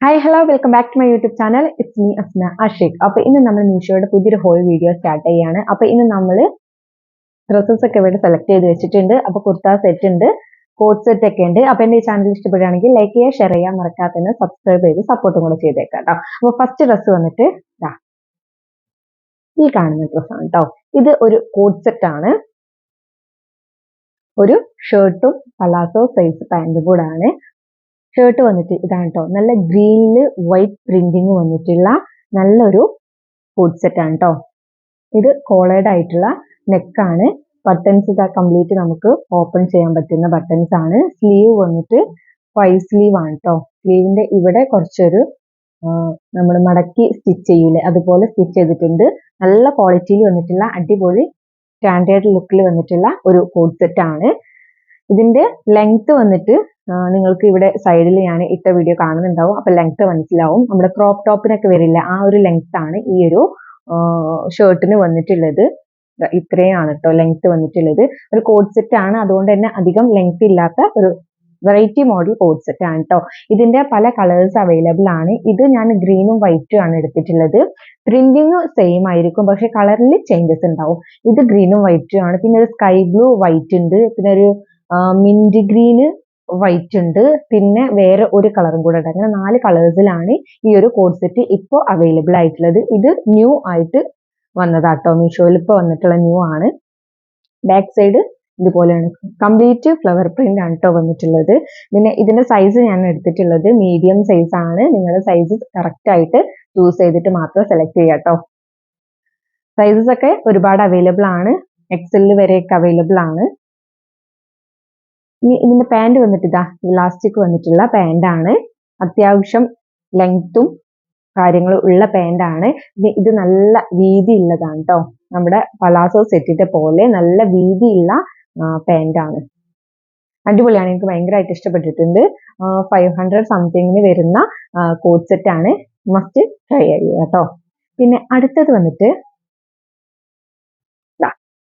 Hi hello welcome back to my YouTube channel. It's me Asna Ashiq. അപ്പോൾ ഇന്ന് നമ്മൾ മീഷോയുടെ പുതിയൊരു ഹോൾ വീഡിയോ സ്റ്റാർട്ട് ചെയ്യാണ്. അപ്പോൾ ഇന്ന് നമ്മൾ ഡ്രസ്സസ് ഒക്കെ ഇവിടെ സെലക്ട് ചെയ്ത് വെച്ചിട്ടുണ്ട്. അപ്പോൾ കുർത്ത സെറ്റ് ഉണ്ട്, കോട്ട് സെറ്റ് ഒക്കെ ഉണ്ട്. അപ്പോൾ എൻ്റെ ഈ ചാനൽ ഇഷ്ടപ്പെടുകയാണെങ്കിൽ ലൈക്ക് ചെയ്യുക, ഷെയർ ചെയ്യാൻ മറക്കാതെ സബ്സ്ക്രൈബ് ചെയ്ത് സപ്പോർട്ടും കൂടെ ചെയ്തേക്കാം കേട്ടോ. അപ്പോൾ ഫസ്റ്റ് ഡ്രസ്സ് വന്നിട്ട് ഈ കാണുന്ന ഡ്രസ്സാണ് കേട്ടോ. ഇത് ഒരു കോട്ട് സെറ്റ് ആണ്. ഒരു ഷർട്ടും പലാസോ സൈസ് പാൻറ്റും കൂടെ ആണ്. ഷർട്ട് വന്നിട്ട് ഇതാണ് കേട്ടോ, നല്ല ഗ്രീനില് വൈറ്റ് പ്രിന്റിങ് വന്നിട്ടുള്ള നല്ലൊരു കോട്ട് സെറ്റ് ആണ് കേട്ടോ. ഇത് കോളേഡ് ആയിട്ടുള്ള നെക്കാണ്. ബട്ടൺസ് ഇതാ കംപ്ലീറ്റ് നമുക്ക് ഓപ്പൺ ചെയ്യാൻ പറ്റുന്ന ബട്ടൺസ് ആണ്. സ്ലീവ് വന്നിട്ട് 5 സ്ലീവ് ആണ് കേട്ടോ. സ്ലീവിന്റെ ഇവിടെ കുറച്ചൊരു നമ്മൾ മടക്കി സ്റ്റിച്ച് ചെയ്യൂലേ, അതുപോലെ സ്റ്റിച്ച് ചെയ്തിട്ടുണ്ട്. നല്ല ക്വാളിറ്റിയിൽ വന്നിട്ടുള്ള അടിപൊളി സ്റ്റാൻഡേർഡ് ലുക്കിൽ വന്നിട്ടുള്ള ഒരു കോട്ട് സെറ്റ് ആണ്. ഇതിന്റെ ലെങ്ത് വന്നിട്ട് നിങ്ങൾക്ക് ഇവിടെ സൈഡിൽ ഞാൻ ഇട്ട വീഡിയോ കാണുന്നുണ്ടാവും. അപ്പൊ ലെങ്ത് മനസ്സിലാവും. നമ്മുടെ ക്രോപ്പ് ടോപ്പിനൊക്കെ വരില്ല, ആ ഒരു ലെങ്ത് ആണ് ഈ ഒരു ഷർട്ടിന് വന്നിട്ടുള്ളത്. ഇത്രയാണ് കേട്ടോ ലെങ്ത് വന്നിട്ടുള്ളത്. ഒരു കോട്ട് സെറ്റ് ആണ്, അതുകൊണ്ട് തന്നെ അധികം ലെങ്ത് ഇല്ലാത്ത ഒരു വെറൈറ്റി മോഡൽ കോട്ട് സെറ്റ് ആണ് കേട്ടോ. ഇതിന്റെ പല കളേഴ്സ് അവൈലബിൾ ആണ്. ഇത് ഞാൻ ഗ്രീനും വൈറ്റും ആണ് എടുത്തിട്ടുള്ളത്. പ്രിന്റിങ് സെയിം ആയിരിക്കും, പക്ഷെ കളറിൽ ചേഞ്ചസ് ഉണ്ടാവും. ഇത് ഗ്രീനും വൈറ്റും ആണ്. പിന്നെ ഒരു സ്കൈ ബ്ലൂ വൈറ്റ് ഉണ്ട്, പിന്നെ ഒരു മിന്റ് ഗ്രീന് വൈറ്റ് ഉണ്ട്, പിന്നെ വേറെ ഒരു കളറും കൂടെ ഉണ്ട്. അങ്ങനെ 4 കളേഴ്സിലാണ് ഈ ഒരു കോട്ട് സെറ്റ് ഇപ്പോൾ അവൈലബിൾ ആയിട്ടുള്ളത്. ഇത് ന്യൂ ആയിട്ട് വന്നതാട്ടോ, മീഷോയിൽ ഇപ്പോൾ വന്നിട്ടുള്ള ന്യൂ ആണ്. ബാക്ക് സൈഡ് ഇതുപോലെയാണ്, കംപ്ലീറ്റ് ഫ്ലവർ പ്രിന്റ് ആണ് കേട്ടോ വന്നിട്ടുള്ളത്. പിന്നെ ഇതിന്റെ സൈസ് ഞാൻ എടുത്തിട്ടുള്ളത് മീഡിയം സൈസ് ആണ്. നിങ്ങളുടെ സൈസ് കറക്റ്റ് ആയിട്ട് ചൂസ് ചെയ്തിട്ട് മാത്രം സെലക്ട് ചെയ്യാം കേട്ടോ. സൈസസ് ഒക്കെ ഒരുപാട് അവൈലബിൾ ആണ്, എക്സൽ വരെയൊക്കെ അവൈലബിൾ ആണ്. ഇനി ഇതിന്റെ പാൻറ് വന്നിട്ട് ഇതാ ഇലാസ്റ്റിക് വന്നിട്ടുള്ള പാൻറ് ആണ്. അത്യാവശ്യം ലെങ്ത്തും കാര്യങ്ങളും ഉള്ള പാൻറ് ആണ്. ഇത് നല്ല വീതി ഉള്ളതാണ് കേട്ടോ. നമ്മുടെ പലാസോ സെറ്റിന്റെ പോലെ നല്ല വീതിയുള്ള പാൻറ് ആണ്. അടിപൊളിയാണ്, എനിക്ക് ഭയങ്കരമായിട്ട് ഇഷ്ടപ്പെട്ടിട്ടുണ്ട്. 500 സംതിങ്ങിന് വരുന്ന കോട്ട് സെറ്റ് ആണ്. മസ്റ്റ് ട്രൈ ചെയ്യുക കേട്ടോ. പിന്നെ അടുത്തത് വന്നിട്ട്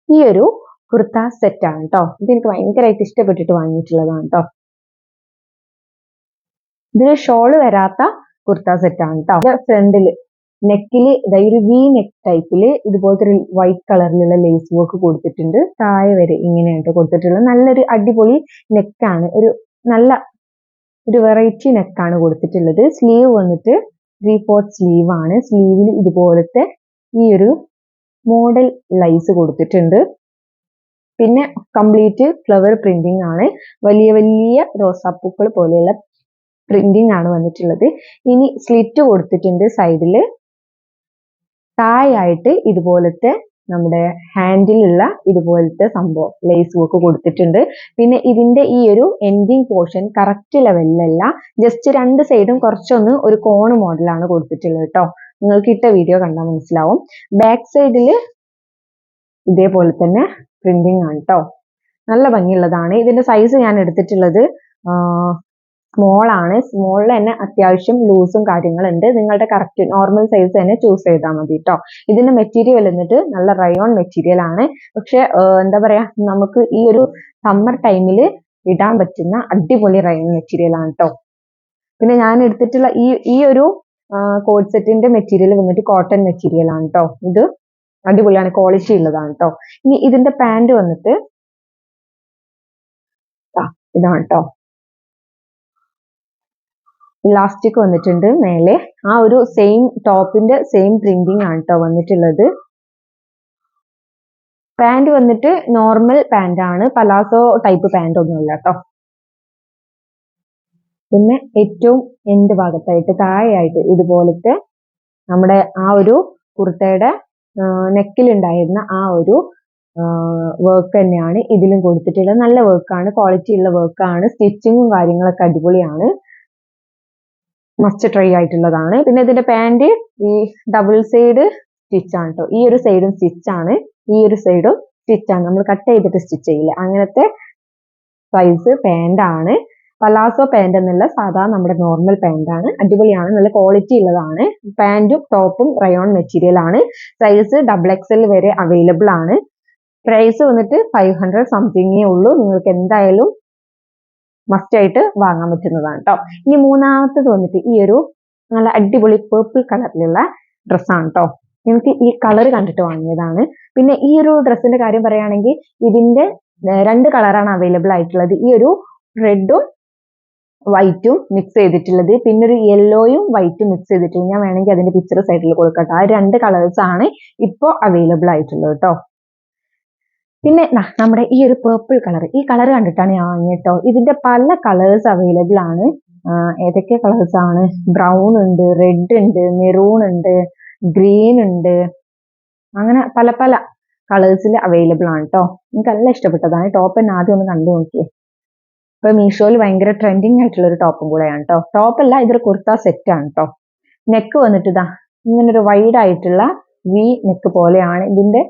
ഈ ഒരു കുർത്ത സെറ്റ് ആണ് കേട്ടോ. ഇത് എനിക്ക് ഭയങ്കരമായിട്ട് ഇഷ്ടപ്പെട്ടിട്ട് വാങ്ങിയിട്ടുള്ളതാണ് കേട്ടോ. ഇതിൽ ഷോള് വരാത്ത കുർത്ത സെറ്റ് ആണ് കേട്ടോ. ഫ്രണ്ടില് നെക്കില് ഒരു വി നെക്ക് ടൈപ്പില് ഇതുപോലത്തെ ഒരു വൈറ്റ് കളറിലുള്ള ലേസ് വർക്ക് കൊടുത്തിട്ടുണ്ട്. താഴെ വരെ ഇങ്ങനെയായിട്ട് കൊടുത്തിട്ടുള്ളത്. നല്ലൊരു അടിപൊളി നെക്കാണ്, ഒരു നല്ല ഒരു വെറൈറ്റി നെക്കാണ് കൊടുത്തിട്ടുള്ളത്. സ്ലീവ് വന്നിട്ട് 3/4 സ്ലീവ് ആണ്. സ്ലീവിൽ ഇതുപോലത്തെ ഈ ഒരു മോഡൽ ലൈസ് കൊടുത്തിട്ടുണ്ട്. പിന്നെ കംപ്ലീറ്റ് ഫ്ലവർ പ്രിന്റിംഗ് ആണ്. വലിയ വലിയ റോസാപ്പൂക്കൾ പോലെയുള്ള പ്രിന്റിംഗ് ആണ് വന്നിട്ടുള്ളത്. ഇനി സ്ലിറ്റ് കൊടുത്തിട്ടുണ്ട് സൈഡില്. താഴെയായിട്ട് ഇതുപോലത്തെ നമ്മുടെ ഹാൻഡിലുള്ള ഇതുപോലത്തെ സംഭവം ലേസ് വർക്ക് കൊടുത്തിട്ടുണ്ട്. പിന്നെ ഇതിന്റെ ഈ ഒരു എൻഡിങ് പോർഷൻ കറക്റ്റ് ലെവലിലല്ല, ജസ്റ്റ് 2 സൈഡും കുറച്ചൊന്ന് ഒരു കോണ് മോഡലാണ് കൊടുത്തിട്ടുള്ളത് കേട്ടോ. നിങ്ങൾക്ക് ഇട്ട വീഡിയോ കണ്ടാൽ മനസ്സിലാവും. ബാക്ക് സൈഡില് ഇതേപോലെ തന്നെ പ്രിന്റിംഗ് ആണ് കേട്ടോ. നല്ല ഭംഗിയുള്ളതാണ്. ഇതിന്റെ സൈസ് ഞാൻ എടുത്തിട്ടുള്ളത് സ്മോൾ ആണ്. സ്മോളിൽ തന്നെ അത്യാവശ്യം ലൂസും കാര്യങ്ങളുണ്ട്. നിങ്ങളുടെ കറക്റ്റ് നോർമൽ സൈസ് തന്നെ ചൂസ് ചെയ്താൽ മതി കേട്ടോ. ഇതിന്റെ മെറ്റീരിയൽ വന്നിട്ട് നല്ല റയോൺ മെറ്റീരിയൽ ആണ്. പക്ഷെ എന്താ പറയാ, നമുക്ക് ഈ ഒരു സമ്മർ ടൈമിൽ ഇടാൻ പറ്റുന്ന അടിപൊളി റയോൺ മെറ്റീരിയൽ ആണ് കേട്ടോ. പിന്നെ ഞാൻ എടുത്തിട്ടുള്ള ഈ ഒരു കോട്ട് സെറ്റിന്റെ മെറ്റീരിയൽ വന്നിട്ട് കോട്ടൺ മെറ്റീരിയൽ ആണ് കേട്ടോ. ഇത് അടിപൊളിയാണ്, ക്വാളിറ്റി ഉള്ളതാണ് കേട്ടോ. ഇനി ഇതിന്റെ പാൻറ് വന്നിട്ട് ഇതാണ് കേട്ടോ. ഇലാസ്റ്റിക് വന്നിട്ടുണ്ട് മേലെ. ആ ഒരു സെയിം ടോപ്പിന്റെ സെയിം പ്രിന്റിംഗ് ആണ് കേട്ടോ വന്നിട്ടുള്ളത്. പാൻറ് വന്നിട്ട് നോർമൽ പാൻറ് ആണ്, പലാസോ ടൈപ്പ് പാൻറ് ഒന്നുമില്ല കേട്ടോ. പിന്നെ ഏറ്റവും എൻഡ് ഭാഗത്തായിട്ട് താഴെയായിട്ട് ഇതുപോലത്തെ നമ്മുടെ ആ ഒരു കുർത്തയുടെ നെക്കിൽ ഉണ്ടായിരുന്ന ആ ഒരു വർക്ക് തന്നെയാണ് ഇതിലും കൊടുത്തിട്ടുള്ളത്. നല്ല വർക്കാണ്, ക്വാളിറ്റി ഉള്ള വർക്കാണ്. സ്റ്റിച്ചിങ്ങും കാര്യങ്ങളൊക്കെ അടിപൊളിയാണ്, മസ്റ്റ് ട്രൈ ആയിട്ടുള്ളതാണ്. പിന്നെ ഇതിന്റെ പാൻറ് ഈ ഡബിൾ സൈഡ് സ്റ്റിച്ച് ആണ് കേട്ടോ. ഈ ഒരു സൈഡും സ്റ്റിച്ച് ആണ്, ഈ ഒരു സൈഡും സ്റ്റിച്ച് ആണ്. നമ്മൾ കട്ട് ചെയ്തിട്ട് സ്റ്റിച്ച് ചെയ്യില്ല, അങ്ങനത്തെ സൈസ് പാൻറ് ആണ്. പലാസോ പാൻറ് എന്നുള്ള സാധാ നമ്മുടെ നോർമൽ പാൻറ് ആണ്. അടിപൊളിയാണ്, നല്ല ക്വാളിറ്റി ഉള്ളതാണ്. പാൻറ്റും ടോപ്പും റയോൺ മെറ്റീരിയൽ ആണ്. സൈസ് XXL വരെ അവൈലബിൾ ആണ്. പ്രൈസ് വന്നിട്ട് 500 സംതിങ്ങേ ഉള്ളൂ. നിങ്ങൾക്ക് എന്തായാലും മസ്റ്റ് ആയിട്ട് വാങ്ങാൻ പറ്റുന്നതാണ് കേട്ടോ. ഇനി മൂന്നാമത്തത് വന്നിട്ട് ഈ ഒരു നല്ല അടിപൊളി പേർപ്പിൾ കളറിലുള്ള ഡ്രസ്സാണ് കേട്ടോ. എനിക്ക് ഈ കളർ കണ്ടിട്ട് വാങ്ങിയതാണ്. പിന്നെ ഈ ഒരു ഡ്രസ്സിന്റെ കാര്യം പറയുകയാണെങ്കിൽ ഇതിന്റെ 2 കളറാണ് അവൈലബിൾ ആയിട്ടുള്ളത്. ഈ ഒരു റെഡും വൈറ്റും മിക്സ് ചെയ്തിട്ടുള്ളത്, പിന്നെ ഒരു യെല്ലോയും വൈറ്റും മിക്സ് ചെയ്തിട്ടുള്ളത്. ഞാൻ വേണമെങ്കിൽ അതിന്റെ പിക്ചർ സൈഡിൽ കൊടുക്കട്ടെ. ആ 2 കളേഴ്സ് ആണ് ഇപ്പോൾ അവൈലബിൾ ആയിട്ടുള്ളത് കേട്ടോ. പിന്നെ നമ്മുടെ ഈ ഒരു പേർപ്പിൾ കളർ, ഈ കളർ കണ്ടിട്ടാണ് ഞാൻ വാങ്ങിട്ടോ. ഇതിന്റെ പല കളേഴ്സ് അവൈലബിൾ ആണ്. ഏതൊക്കെ കളേഴ്സ് ആണ്? ബ്രൗൺ ഉണ്ട്, റെഡ് ഉണ്ട്, മെറൂൺ ഉണ്ട്, ഗ്രീൻ ഉണ്ട്, അങ്ങനെ പല പല കളേഴ്സിൽ അവൈലബിൾ ആണ് കേട്ടോ. എനിക്ക് നല്ല ഇഷ്ടപ്പെട്ടതാണ്. ടോപ്പ് തന്നെ ആദ്യം ഒന്ന് കണ്ടു നോക്കിയേ. ഇപ്പൊ മീഷോയിൽ ഭയങ്കര ട്രെൻഡിങ് ആയിട്ടുള്ള ഒരു ടോപ്പും കൂടെയാണ് കേട്ടോ. ടോപ്പല്ല, ഇതൊരു കുർത്ത സെറ്റ് ആണ് കേട്ടോ. നെക്ക് വന്നിട്ട് ഇതാ ഇങ്ങനൊരു വൈഡ് ആയിട്ടുള്ള വി നെക്ക് പോലെയാണ്. ഇതിന്റെ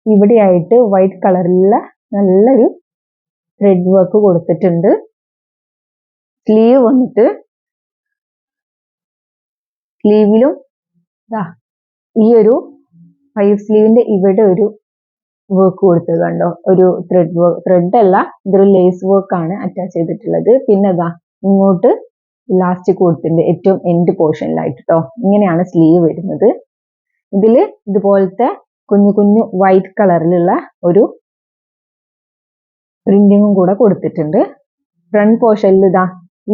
ഇവിടെയായിട്ട് വൈറ്റ് കളറിലുള്ള നല്ലൊരു ത്രെഡ് വർക്ക് കൊടുത്തിട്ടുണ്ട്. സ്ലീവ് വന്നിട്ട് സ്ലീവിലും ഈ ഒരു 5 സ്ലീവിന്റെ ഇവിടെ ഒരു വർക്ക് കൊടുത്തത് കണ്ടോ. ഒരു ത്രെഡ് അല്ല, ഇതൊരു ലേസ് വർക്ക് ആണ് അറ്റാച്ച് ചെയ്തിട്ടുള്ളത്. പിന്നെ ഇങ്ങോട്ട് ഇലാസ്റ്റിക് കൊടുത്തിട്ടുണ്ട് ഏറ്റവും എൻഡ് പോർഷനിലായിട്ട് കേട്ടോ. ഇങ്ങനെയാണ് സ്ലീവ് വരുന്നത്. ഇതില് ഇതുപോലത്തെ കുഞ്ഞു കുഞ്ഞു വൈറ്റ് കളറിലുള്ള ഒരു പ്രിന്റിങ്ങും കൂടെ കൊടുത്തിട്ടുണ്ട്. ഫ്രണ്ട് പോർഷനിൽ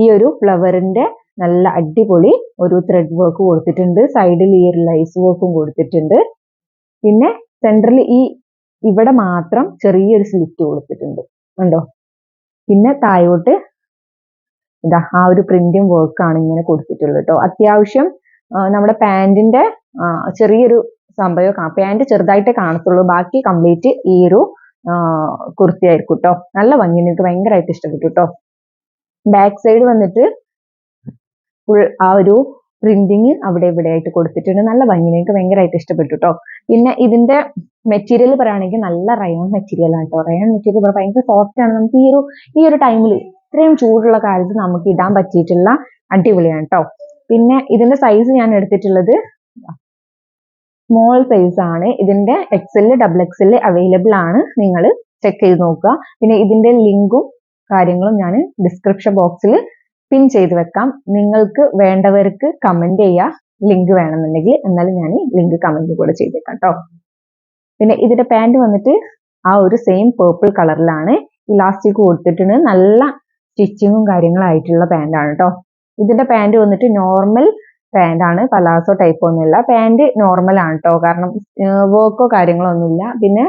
ഈ ഒരു ഫ്ലവറിന്റെ നല്ല അടിപൊളി ഒരു ത്രെഡ് വർക്ക് കൊടുത്തിട്ടുണ്ട്. സൈഡിൽ ഈ ഒരു ലൈസ് വർക്കും കൊടുത്തിട്ടുണ്ട്. പിന്നെ സെന്ററിൽ ഇവിടെ മാത്രം ചെറിയൊരു സ്ലിറ്റ് കൊടുത്തിട്ടുണ്ട് കണ്ടോ. പിന്നെ താഴോട്ട് ആ ഒരു പ്രിന്റിങ് വർക്കാണ് ഇങ്ങനെ കൊടുത്തിട്ടുള്ളത് കേട്ടോ. അത്യാവശ്യം നമ്മുടെ പാന്റിന്റെ ചെറിയൊരു സംഭവം, പാന്റ് ചെറുതായിട്ടേ കാണത്തുള്ളൂ, ബാക്കി കംപ്ലീറ്റ് ഈ ഒരു കുർത്തിയായിരിക്കും കേട്ടോ. നല്ല ഭംഗി, എനിക്ക് ഭയങ്കരമായിട്ട് ഇഷ്ടപ്പെട്ടു കേട്ടോ. ബാക്ക് സൈഡ് വന്നിട്ട് ഫുൾ ആ ഒരു പ്രിന്റിങ് അവിടെ ഇവിടെ ആയിട്ട് കൊടുത്തിട്ടുണ്ട്. നല്ല ഭംഗി, എനിക്ക് ഭയങ്കരമായിട്ട് ഇഷ്ടപ്പെട്ടു കേട്ടോ. പിന്നെ ഇതിന്റെ മെറ്റീരിയൽ പറയുകയാണെങ്കിൽ നല്ല റയോൺ മെറ്റീരിയൽ ആണ് കേട്ടോ. റയോൺ മെറ്റീരിയൽ ഭയങ്കര സോഫ്റ്റ് ആണ്. നമുക്ക് ഈ ഒരു ടൈമിൽ ഇത്രയും ചൂടുള്ള കാലത്ത് നമുക്ക് ഇടാൻ പറ്റിയിട്ടുള്ള അടിപൊളിയാണ് കേട്ടോ. പിന്നെ ഇതിന്റെ സൈസ് ഞാൻ എടുത്തിട്ടുള്ളത് സ്മോൾ സൈസ് ആണ്. ഇതിന്റെ XL, XXL അവൈലബിൾ ആണ്. നിങ്ങൾ ചെക്ക് ചെയ്ത് നോക്കുക. പിന്നെ ഇതിന്റെ ലിങ്കും കാര്യങ്ങളും ഞാൻ ഡിസ്ക്രിപ്ഷൻ ബോക്സിൽ പിൻ ചെയ്ത് വെക്കാം. നിങ്ങൾക്ക് വേണ്ടവർക്ക് കമന്റ് ചെയ്യുക ലിങ്ക് വേണമെന്നുണ്ടെങ്കിൽ, എന്നാലും ഞാൻ ലിങ്ക് കമന്റ് കൂടെ ചെയ്തേക്കാം കേട്ടോ. പിന്നെ ഇതിന്റെ പാന്റ് വന്നിട്ട് ആ ഒരു സെയിം പേർപ്പിൾ കളറിലാണ്. ഇലാസ്റ്റിക് കൊടുത്തിട്ടുണ്ട്. നല്ല സ്റ്റിച്ചിങ്ങും കാര്യങ്ങളായിട്ടുള്ള പാന്റ് ആണ് കേട്ടോ. ഇതിന്റെ പാന്റ് വന്നിട്ട് നോർമൽ പാന്റ് ആണ്, പലാസോ ടൈപ്പ് ഒന്നുമില്ല. പാന്റ് നോർമൽ ആണ് കേട്ടോ, കാരണം വർക്കോ കാര്യങ്ങളോ ഒന്നുമില്ല. പിന്നെ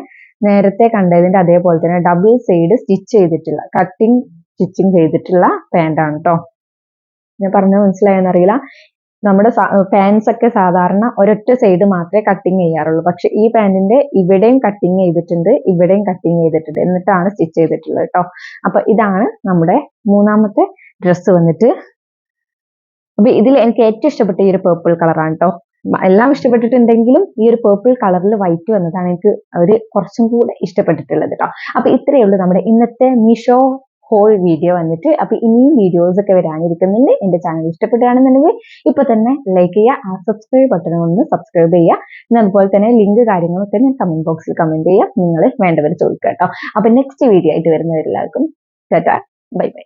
നേരത്തെ കണ്ടതിന്റെ അതേപോലെ തന്നെ ഡബിൾ സൈഡ് സ്റ്റിച്ച് ചെയ്തിട്ടുള്ള സ്റ്റിച്ചിങ് ചെയ്തിട്ടുള്ള പാന്റ് ആണ് കേട്ടോ. ഞാൻ പറഞ്ഞത് മനസ്സിലായെന്നറിയില്ല. നമ്മുടെ പാൻസ് ഒക്കെ സാധാരണ ഒരൊറ്റ സൈഡ് മാത്രമേ കട്ടിങ് ചെയ്യാറുള്ളൂ. പക്ഷെ ഈ പാന്റിന്റെ ഇവിടെയും കട്ടിങ് ചെയ്തിട്ടുണ്ട്, ഇവിടെയും കട്ടിങ് ചെയ്തിട്ടുണ്ട്, എന്നിട്ടാണ് സ്റ്റിച്ച് ചെയ്തിട്ടുള്ളത് കേട്ടോ. അപ്പൊ ഇതാണ് നമ്മുടെ മൂന്നാമത്തെ ഡ്രസ്സ് വന്നിട്ട്. അപ്പൊ ഇതിൽ എനിക്ക് ഏറ്റവും ഇഷ്ടപ്പെട്ട ഈ ഒരു പേർപ്പിൾ കളറാണ് കേട്ടോ. എല്ലാം ഇഷ്ടപ്പെട്ടിട്ടുണ്ടെങ്കിലും ഈ ഒരു പേർപ്പിൾ കളറിൽ വൈറ്റ് വന്നതാണ് എനിക്ക് കുറച്ചും കൂടെ ഇഷ്ടപ്പെട്ടിട്ടുള്ളത് കേട്ടോ. അപ്പൊ ഇത്രയേ ഉള്ളൂ നമ്മുടെ ഇന്നത്തെ മീഷോ ഹോൾ വീഡിയോ വന്നിട്ട്. അപ്പൊ ഇനിയും വീഡിയോസ് ഒക്കെ വരാനിരിക്കുന്നുണ്ട്. എന്റെ ചാനൽ ഇഷ്ടപ്പെടുകയാണെന്നുണ്ടെങ്കിൽ ഇപ്പൊ തന്നെ ലൈക്ക് ചെയ്യുക, ആ സബ്സ്ക്രൈബ് ബട്ടൺ ഒന്ന് സബ്സ്ക്രൈബ് ചെയ്യുക. പിന്നെ അതുപോലെ തന്നെ ലിങ്ക് കാര്യങ്ങളൊക്കെ ഞാൻ കമന്റ് ബോക്സിൽ കമന്റ് ചെയ്യുക. നിങ്ങൾ വേണ്ടവർ ചോദിക്കുക കേട്ടോ. അപ്പൊ നെക്സ്റ്റ് വീഡിയോ ആയിട്ട് വരുന്നവരെല്ലാവർക്കും ടാറ്റാ, ബൈ ബൈ.